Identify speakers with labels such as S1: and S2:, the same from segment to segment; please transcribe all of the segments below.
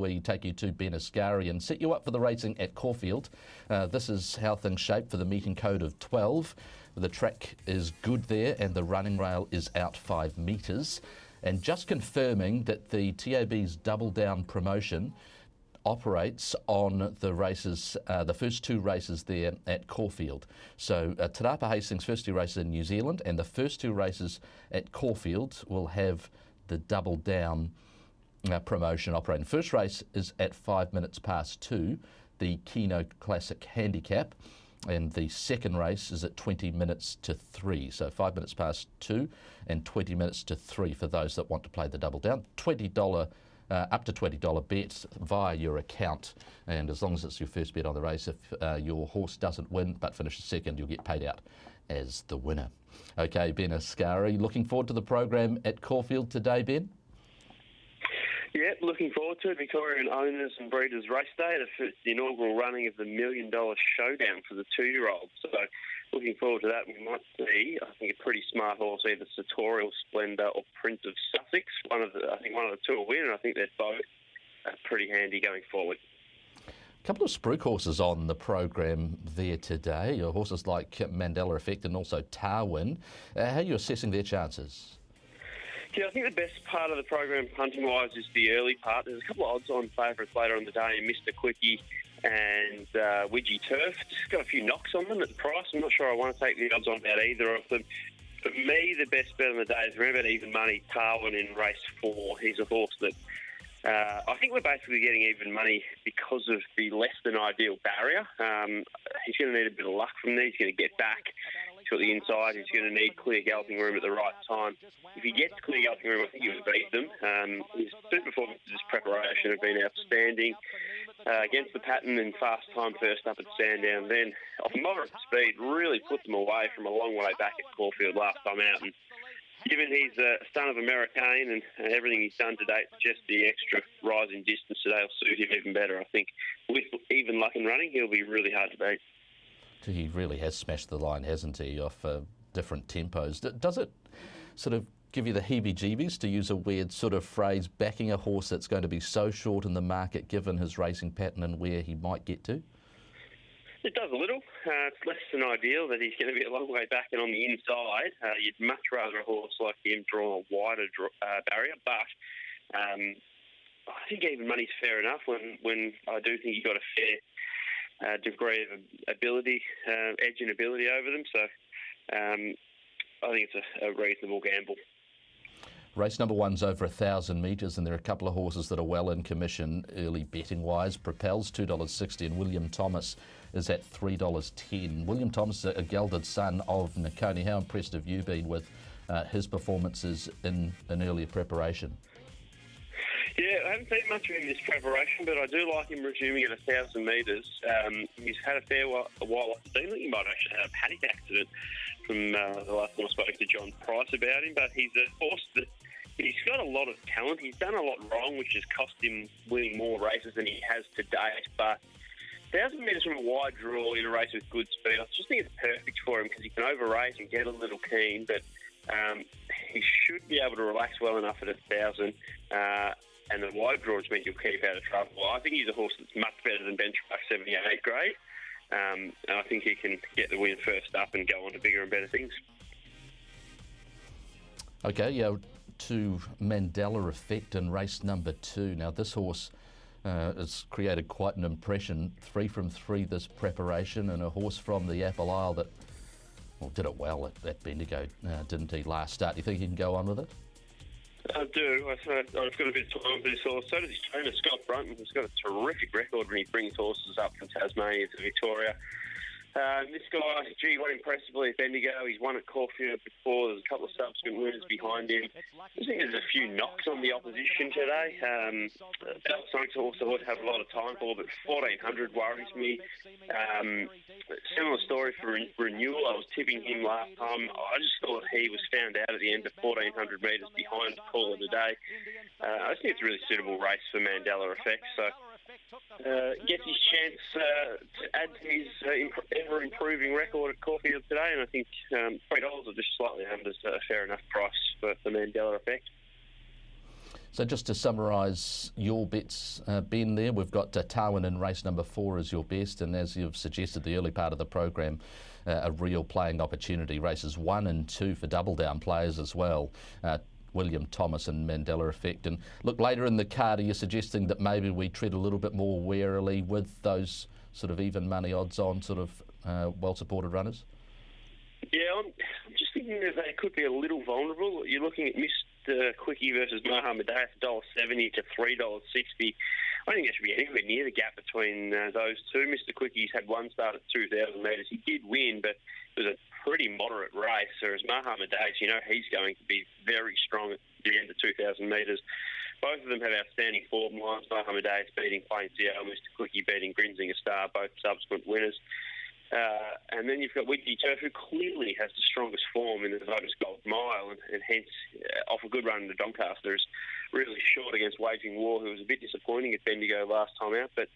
S1: We take you to Ben Asgari and set you up for the racing at Caulfield. This is how things shape for the meeting code of 12. The track is good there and the running rail is out 5 metres. And just confirming that the TAB's Double Down promotion operates on the races, the first 2 races there at Caulfield. So Te Rapa Hastings' first 2 races in New Zealand, and the first 2 races at Caulfield will have the Double Down promotion operating. First race is at 5 minutes past 2, the Keno Classic Handicap, and the second race is at 20 minutes to 3. So 5 minutes past 2 and 20 minutes to 3 for those that want to play the Double Down. $20, up to $20 bet via your account, and as long as it's your first bet on the race, if your horse doesn't win but finishes second, you'll get paid out as the winner. Okay, Ben Asgari, looking forward to the program at Caulfield today, Ben?
S2: Yeah, looking forward to it. Victorian Owners and Breeders Race Day, the inaugural running of the $1 Million Showdown for the 2-year-olds. So looking forward to that. We might see, I think, a pretty smart horse, either Sartorial Splendour or Prince of Sussex. I think one of the 2 will win, and I think they're both pretty handy going forward.
S1: A couple of spruik horses on the program there today. Horses like Mandela Effect and also Tarwin. How are you assessing their chances?
S2: Yeah, I think the best part of the program, hunting-wise, is the early part. There's a couple of odds-on favourites later on the day, Mr. Quickie and Widgie Turf. Just got a few knocks on them at the price. I'm not sure I want to take the odds on about either of them. For me, the best bet on the day is around about even money, Tarwin in race 4. He's a horse that I think we're basically getting even money because of the less-than-ideal barrier. He's going to need a bit of luck from there. He's going to get back. He's got the inside. He's going to need clear galloping room at the right time. If he gets clear galloping room, I think he will beat them. His 2 performances this preparation have been outstanding. Against the pattern in fast time first up at Sandown, then off moderate speed, really put them away from a long way back at Caulfield last time out. And given he's a son of American and everything he's done to date, just the extra rise in distance today will suit him even better. I think with even luck and running, he'll be really hard to beat.
S1: He really has smashed the line, hasn't he, off different tempos. Does it sort of give you the heebie-jeebies, to use a weird sort of phrase, backing a horse that's going to be so short in the market given his racing pattern and where he might get to?
S2: It does a little. It's less than ideal that he's going to be a long way back and on the inside. You'd much rather a horse like him draw a wider barrier, but I think even money's fair enough when I do think you've got a fair degree of ability, edge and ability over them. So I think it's a reasonable gamble.
S1: Race number 1's over 1,000 metres, and there are a couple of horses that are well in commission early betting-wise. Propel's $2.60 and William Thomas is at $3.10. William Thomas, a gelded son of Nakoni. How impressed have you been with his performances in an earlier preparation?
S2: Yeah, I haven't seen much of him in this preparation, but I do like him resuming at 1,000 metres. He's had a fair while off the scene. I think he might actually have a paddock accident from the last time I spoke to John Price about him, but he's a horse that he's got a lot of talent. He's done a lot wrong, which has cost him winning more races than he has to date, but 1,000 metres from a wide draw in a race with good speed, I just think it's perfect for him because he can over-race and get a little keen, but he should be able to relax well enough at 1,000. And the wide draw just means you'll keep out of trouble. I think he's a horse that's much better than Benchmark 78 grade. And I think he can get the win first up and go on to bigger and better things.
S1: Okay, yeah, to Mandela Effect in race number 2. Now, this horse has created quite an impression. 3 from 3 this preparation, and a horse from the Apple Isle that did it well at Bendigo, didn't he, last start? Do you think he can go on with it?
S2: I do. I've got a bit of time for this horse. So does his trainer, Scott Brunton, who's got a terrific record when he brings horses up from Tasmania to Victoria. This guy, won impressively at Bendigo. He's won at Caulfield before. There's a couple of subsequent winners behind him. I think there's a few knocks on the opposition today. That's something to also have a lot of time for, but 1,400 worries me. Similar story for Renewal. I was tipping him last time. I just thought he was found out at the end of 1,400 metres behind the call of the day. I just think it's a really suitable race for Mandela Effect. So gets his chance to add to his ever-improving record at Caulfield today, and I think $3 are just slightly under a fair enough price for the Mandela Effect.
S1: So just to summarise your bets, Ben, there, we've got Tarwin in race number 4 as your best, and as you've suggested, the early part of the program, a real playing opportunity. Races 1 and 2 for double down players as well. William Thomas and Mandela Effect. And look, later in the card, are you suggesting that maybe we tread a little bit more warily with those sort of even money odds on sort of well-supported runners?
S2: Yeah, I'm just thinking that they could be a little vulnerable. You're looking at Mr. Quickie versus Mohammed Day, $1.70 to $3.60. I don't think there should be anywhere near the gap between those two. Mr. Quickie's had one start at 2,000 metres. He did win, but it was a pretty moderate race, whereas Mohammed Day, he's going to be very strong at the end of 2,000 metres. Both of them have outstanding form lines. Mohammed Day is beating Plain Seattle, Mr. Quickie beating Grinzinger Star, both subsequent winners. And then you've got Widgie Turf, who clearly has the strongest form in the Voters Gold Mile, and hence off a good run in the Doncaster is really short against Waging War, who was a bit disappointing at Bendigo last time out. But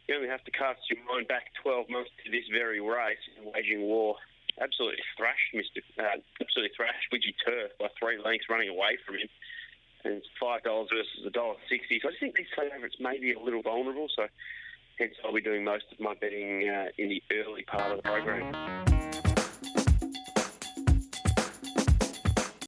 S2: you only have to cast your mind back 12 months to this very race, and Waging War absolutely thrashed Widgie Turf by 3 lengths, running away from him. And it's $5 versus $1.60. So I just think these favourites may be a little vulnerable. So hence I'll be doing most of my betting in the early part of the program.